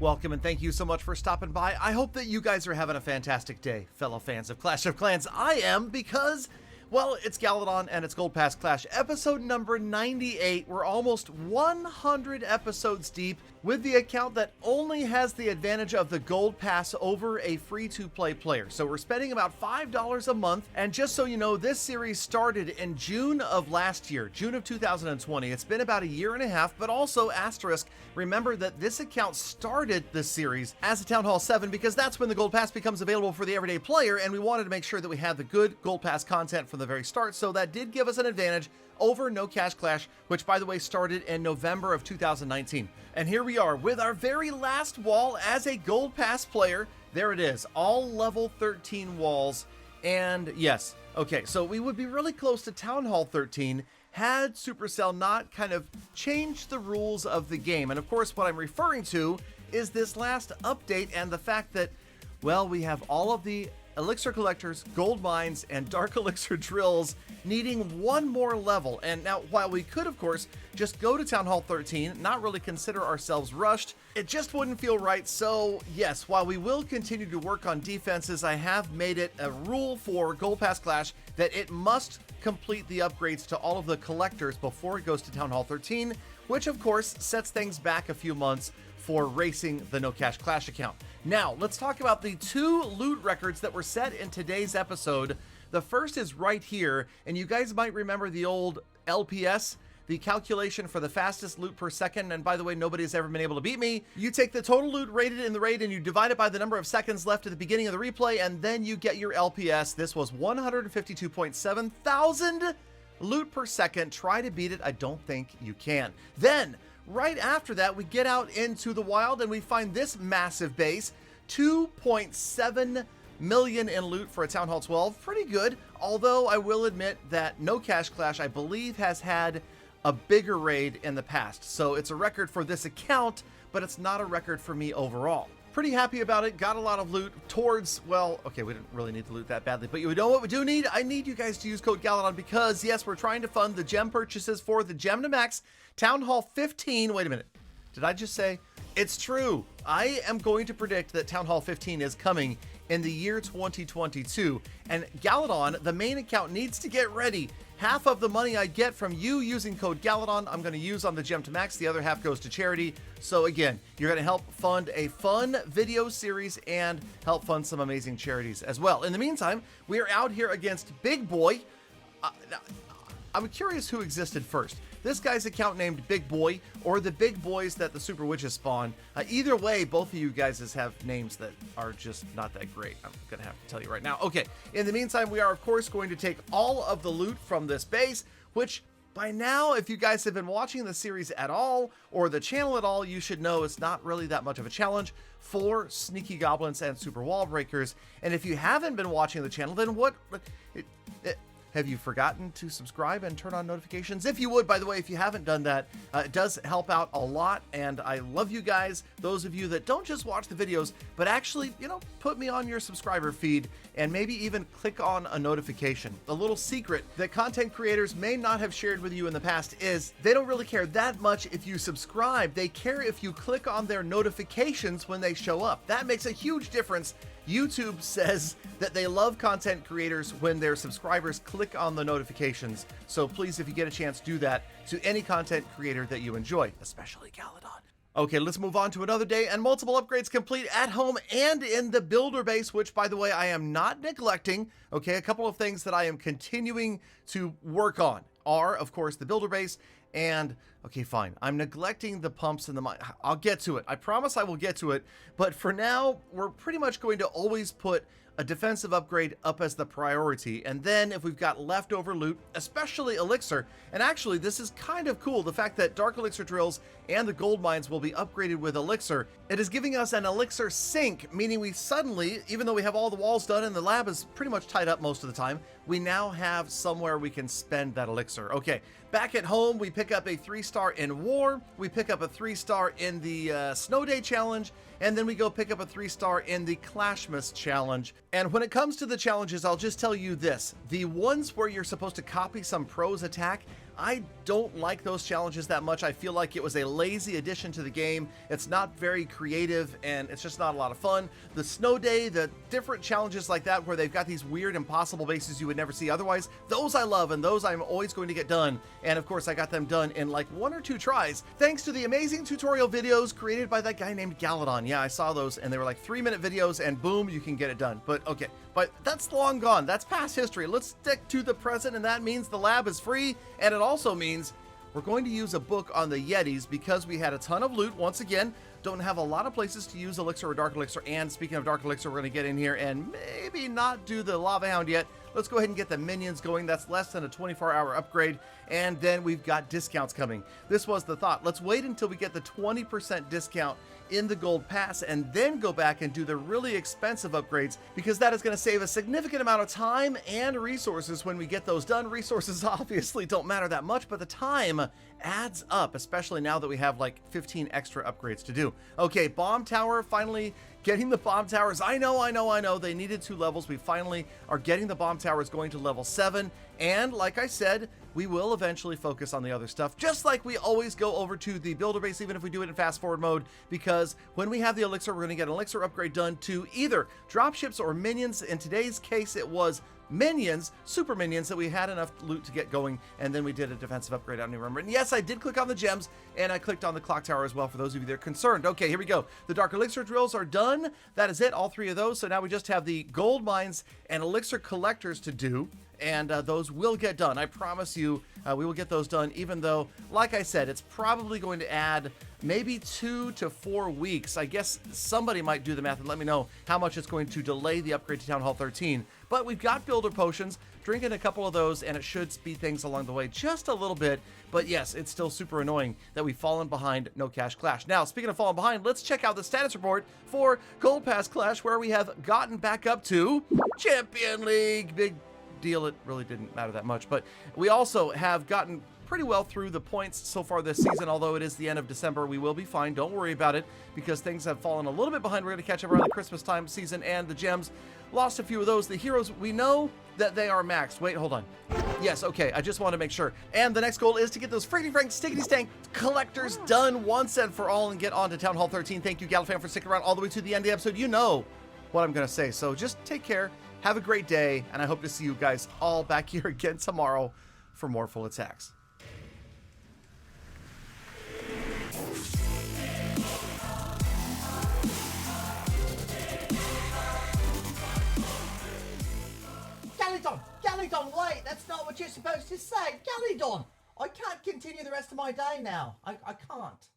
Welcome and thank you so much for stopping by. I hope that you guys are having a fantastic day, fellow fans of Clash of Clans. I am because, well, it's Galadon and it's Gold Pass Clash, episode number 98. We're almost 100 episodes deep with the account that only has the advantage of the Gold Pass over a free-to-play player. So we're spending about $5 a month, and just so you know, this series started in June of last year, June of 2020. It's been about a year and a half, but also asterisk, remember that this account started this series as a Town Hall 7 because that's when the Gold Pass becomes available for the everyday player, and we wanted to make sure that we had the good Gold Pass content from the very start, so that did give us an advantage over No Cash Clash, which by the way started in November of 2019. And here we are with our very last wall as a Gold Pass player. There it is, all level 13 walls. And yes, okay, so we would be really close to Town Hall 13 had Supercell not kind of changed the rules of the game. And of course, what I'm referring to is this last update and the fact that, well, we have all of the elixir collectors, gold mines, and dark elixir drills needing one more level. And now, while we could, of course, just go to Town Hall 13, not really consider ourselves rushed, it just wouldn't feel right. So yes, while we will continue to work on defenses, I have made it a rule for Gold Pass Clash that it must complete the upgrades to all of the collectors before it goes to Town Hall 13, which of course sets things back a few months for racing the No Cash Clash account. Now, let's talk about the two loot records that were set in today's episode. The first is right here, and you guys might remember the old LPS, the calculation for the fastest loot per second, and by the way, nobody has ever been able to beat me. You take the total loot rated in the raid and you divide it by the number of seconds left at the beginning of the replay, and then you get your LPS. This was 152.7 thousand loot per second. Try to beat it. I don't think you can. Then, right after that, we get out into the wild and we find this massive base, 2.7 million in loot for a Town Hall 12. Pretty good, although I will admit that No Cash Clash, I believe, has had a bigger raid in the past. So it's a record for this account, but it's not a record for me overall. Pretty happy about it. Got a lot of loot towards, well, okay, we didn't really need the loot that badly, but you know what we do need? I need you guys to use code Galadon because, yes, we're trying to fund the gem purchases for the Gem to Max Town Hall 15. Wait a minute. Did I just say? It's true. I am going to predict that Town Hall 15 is coming in the year 2022. And Galadon, the main account, needs to get ready. Half of the money I get from you using code Galadon, I'm going to use on the Gem to Max. The other half goes to charity. So again, you're going to help fund a fun video series and help fund some amazing charities as well. In the meantime, we are out here against Big Boy. I'm curious who existed first. This guy's account named Big Boy, or the big boys that the Super Witches spawn. Either way, both of you guys have names that are just not that great. I'm gonna have to tell you right now. Okay, in the meantime, we are of course going to take all of the loot from this base, which by now, if you guys have been watching the series at all, or the channel at all, you should know it's not really that much of a challenge for sneaky goblins and super wall breakers. And if you haven't been watching the channel, then what? Have you forgotten to subscribe and turn on notifications? If you would, by the way, if you haven't done that, it does help out a lot, and I love you guys. Those of you that don't just watch the videos, but actually, you know, put me on your subscriber feed and maybe even click on a notification. A little secret that content creators may not have shared with you in the past is they don't really care that much if you subscribe. They care if you click on their notifications when they show up. That makes a huge difference. YouTube says that they love content creators when their subscribers click on the notifications. So please, if you get a chance, do that to any content creator that you enjoy, especially Galadon. Okay, let's move on to another day and multiple upgrades complete at home and in the builder base, which by the way, I am not neglecting. Okay, a couple of things that I am continuing to work on are, of course, the builder base and, okay, fine, I'm neglecting the pumps and the mine. I'll get to it. I promise I will get to it. But for now, we're pretty much going to always put a defensive upgrade up as the priority. And then if we've got leftover loot, especially elixir, and actually this is kind of cool, the fact that dark elixir drills and the gold mines will be upgraded with elixir. It is giving us an elixir sink, meaning we suddenly, even though we have all the walls done and the lab is pretty much tied up most of the time, we now have somewhere we can spend that elixir. Okay, back at home, we pick up a 3-star in war, we pick up a 3-star in the Snow Day challenge, and then we go pick up a 3-star in the Clashmas challenge. And when it comes to the challenges, I'll just tell you this. The ones where you're supposed to copy some pro's attack, I don't like those challenges that much. I feel like it was a lazy addition to the game. It's not very creative, and it's just not a lot of fun. The snow day, the different challenges like that where they've got these weird impossible bases you would never see otherwise, those I love, and those I'm always going to get done. And of course I got them done in like 1 or 2 tries thanks to the amazing tutorial videos created by that guy named Galadon. Yeah, I saw those, and they were like 3-minute videos, and boom, you can get it done. But okay, but that's long gone. That's past history. Let's stick to the present, and that means the lab is free, and it also means we're going to use a book on the Yetis because we had a ton of loot. Once again, don't have a lot of places to use Elixir or Dark Elixir, and speaking of Dark Elixir, we're going to get in here and maybe not do the Lava Hound yet. Let's go ahead and get the minions going. That's less than a 24-hour upgrade, and then we've got discounts coming. This was the thought. Let's wait until we get the 20% discount in the gold pass and then go back and do the really expensive upgrades, because that is going to save a significant amount of time and resources when we get those done. Resources obviously don't matter that much, but the time adds up, especially now that we have like 15 extra upgrades to do. Okay, bomb tower, finally getting the bomb towers. I know. They needed 2 levels. We finally are getting the bomb towers going to level 7. And like I said, we will eventually focus on the other stuff, just like we always go over to the builder base, even if we do it in fast forward mode, because when we have the elixir, we're going to get an elixir upgrade done to either dropships or minions. In today's case, it was minions, super minions, that we had enough loot to get going, and then we did a defensive upgrade. I don't even remember. And yes, I did click on the gems, and I clicked on the clock tower as well, for those of you that are concerned. Okay, here we go. The dark elixir drills are done. That is it, all 3 of those. So now we just have the gold mines and elixir collectors to do, and those will get done. I promise you, we will get those done, even though, like I said, it's probably going to add maybe 2 to 4 weeks. I guess somebody might do the math and let me know how much it's going to delay the upgrade to Town Hall 13. But we've got builder potions, drinking a couple of those, and it should speed things along the way just a little bit. But yes, it's still super annoying that we've fallen behind No Cash Clash. Now, speaking of falling behind, let's check out the status report for Gold Pass Clash, where we have gotten back up to Champion League. Big deal, it really didn't matter that much, but we also have gotten pretty well through the points so far this season. Although it is the end of December, we will be fine, don't worry about it, because things have fallen a little bit behind. We're going to catch up around the Christmas time season, and the gems, lost a few of those. The heroes, we know that they are maxed. Wait, hold on. Yes, okay, I just want to make sure. And the next goal is to get those Freaky Frank Stickity Stank collectors done once and for all and get on to Town Hall 13. Thank you, Galafan, for sticking around all the way to the end of the episode. You know what I'm going to say, so just take care. Have a great day, and I hope to see you guys all back here again tomorrow for more Full Attacks. Galadon, wait, that's not what you're supposed to say. Galadon, I can't continue the rest of my day now. I can't.